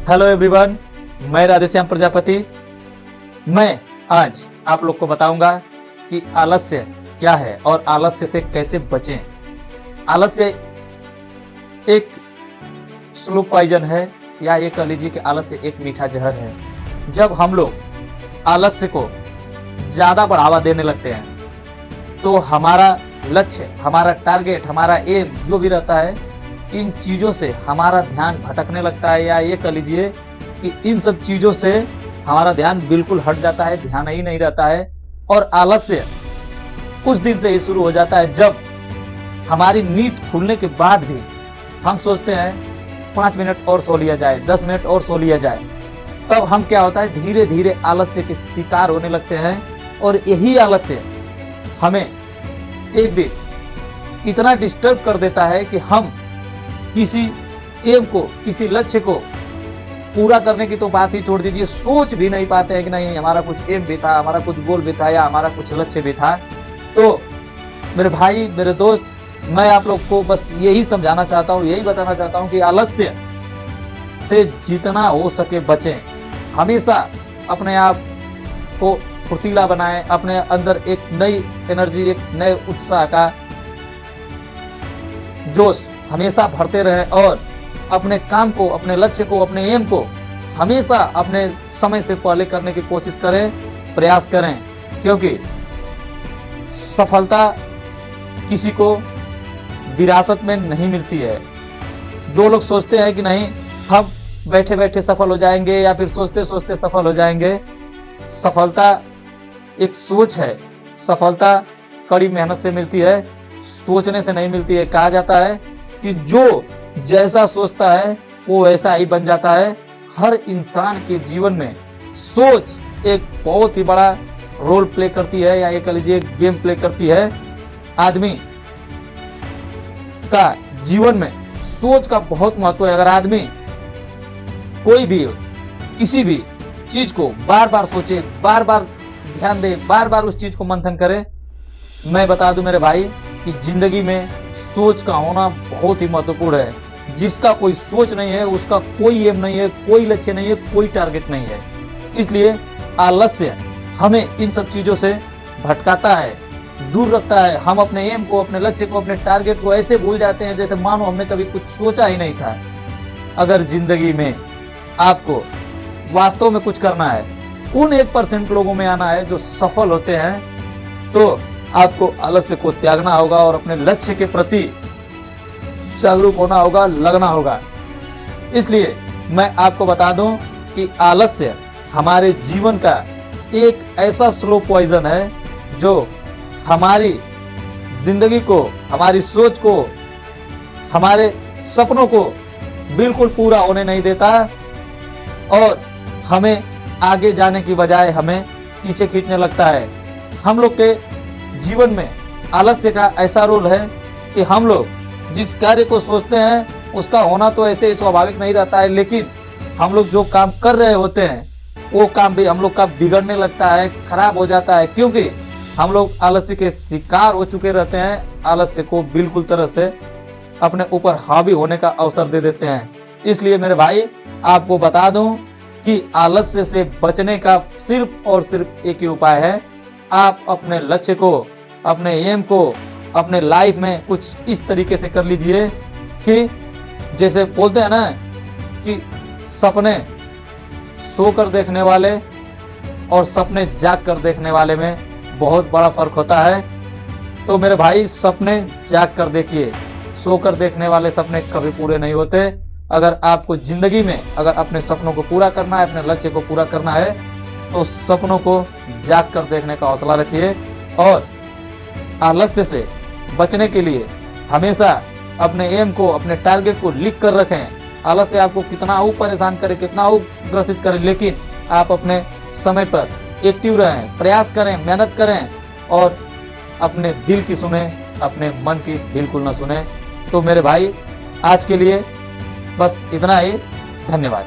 Hello everyone, मैं राधेश्याम प्रजापति। मैं आज आप लोग को बताऊंगा कि आलस्य क्या है और आलस्य से कैसे बचें। आलस्य एक स्लो पॉइजन है, या ये कह लीजिए कि आलस्य एक मीठा जहर है। जब हम लोग आलस्य को ज्यादा बढ़ावा देने लगते हैं तो हमारा लक्ष्य, हमारा टारगेट, हमारा एम जो भी रहता है, इन चीजों से हमारा ध्यान भटकने लगता है, या ये कह लीजिए कि इन सब चीजों से हमारा ध्यान बिल्कुल हट जाता है, ध्यान ही नहीं रहता है। और आलस्य उस दिन से ही शुरू हो जाता है जब हमारी नींद खुलने के बाद भी हम सोचते हैं 5 मिनट और सो लिया जाए, 10 मिनट और सो लिया जाए। तब हम क्या होता है, धीरे धीरे आलस्य के शिकार होने लगते हैं। और यही आलस्य हमें एक दिन इतना डिस्टर्ब कर देता है कि हम किसी एम को, किसी लक्ष्य को पूरा करने की तो बात ही छोड़ दीजिए, सोच भी नहीं पाते हैं कि नहीं हमारा कुछ एम भी था, हमारा कुछ गोल भी था, या हमारा कुछ लक्ष्य भी था। तो मेरे भाई, मेरे दोस्त, मैं आप लोग को बस यही समझाना चाहता हूँ, यही बताना चाहता हूँ कि आलस्य से जितना हो सके बचें। हमेशा अपने आप को फुर्तीला बनाएं, अपने अंदर एक नई एनर्जी, एक नए उत्साह का जोश हमेशा भरते रहें और अपने काम को, अपने लक्ष्य को, अपने एम को हमेशा अपने समय से पहले करने की कोशिश करें, प्रयास करें। क्योंकि सफलता किसी को विरासत में नहीं मिलती है। जो लोग सोचते हैं कि नहीं हम बैठे बैठे सफल हो जाएंगे, या फिर सोचते सोचते सफल हो जाएंगे, सफलता एक सोच है। सफलता कड़ी मेहनत से मिलती है, सोचने से नहीं मिलती है। कहा जाता है कि जो जैसा सोचता है वो वैसा ही बन जाता है। हर इंसान के जीवन में सोच एक बहुत ही बड़ा रोल प्ले करती है, या ये कह लीजिए गेम प्ले करती है। आदमी का जीवन में सोच का बहुत महत्व है। अगर आदमी कोई भी किसी भी चीज को बार बार सोचे, बार बार ध्यान दे, बार बार उस चीज को मंथन करे, मैं बता दूं मेरे भाई कि जिंदगी में सोच का होना बहुत ही महत्वपूर्ण है। जिसका कोई सोच नहीं है उसका कोई एम नहीं है, कोई लक्ष्य नहीं है, कोई टारगेट नहीं है। इसलिए आलस्य हमें इन सब चीजों से भटकाता है, दूर रखता है। हम अपने एम को, अपने लक्ष्य को, अपने टारगेट को ऐसे भूल जाते हैं जैसे मानो हमने कभी कुछ सोचा ही नहीं था। अगर जिंदगी में आपको वास्तव में कुछ करना है, उन 1% लोगों में आना है जो सफल होते हैं, तो आपको आलस्य को त्यागना होगा और अपने लक्ष्य के प्रति जागरूक होना होगा, लगना होगा। इसलिए मैं आपको बता दूं कि आलस्य हमारे जीवन का एक ऐसा स्लो पॉइजन है जो हमारी जिंदगी को, हमारी सोच को, हमारे सपनों को बिल्कुल पूरा होने नहीं देता और हमें आगे जाने की बजाय हमें पीछे खींचने लगता है। हम लोग के जीवन में आलस्य का ऐसा रोल है कि हम लोग जिस कार्य को सोचते हैं उसका होना तो ऐसे स्वाभाविक नहीं रहता है, लेकिन हम लोग जो काम कर रहे होते हैं वो काम भी हम लोग का बिगड़ने लगता है, खराब हो जाता है, क्योंकि हम लोग आलस्य के शिकार हो चुके रहते हैं। आलस्य को बिल्कुल तरह से अपने ऊपर हावी होने का अवसर दे देते हैं। इसलिए मेरे भाई, आपको बता दूं कि आलस्य से बचने का सिर्फ और सिर्फ एक ही उपाय है। आप अपने लक्ष्य को, अपने एम को, अपने लाइफ में कुछ इस तरीके से कर लीजिए कि जैसे बोलते हैं ना कि सपने सोकर देखने वाले और सपने जाग कर देखने वाले में बहुत बड़ा फर्क होता है। तो मेरे भाई, सपने जाग कर देखिए, सोकर देखने वाले सपने कभी पूरे नहीं होते। अगर आपको जिंदगी में अगर अपने सपनों को पूरा करना है, अपने लक्ष्य को पूरा करना है, तो सपनों को जाग कर देखने का हौसला रखिए। और आलस्य से बचने के लिए हमेशा अपने एम को, अपने टारगेट को लिख कर रखें। आलस्य आपको कितना हो परेशान करे, कितना हो ग्रसित करे, लेकिन आप अपने समय पर एक्टिव रहें, प्रयास करें, मेहनत करें और अपने दिल की सुने, अपने मन की बिल्कुल न सुने। तो मेरे भाई, आज के लिए बस इतना ही। धन्यवाद।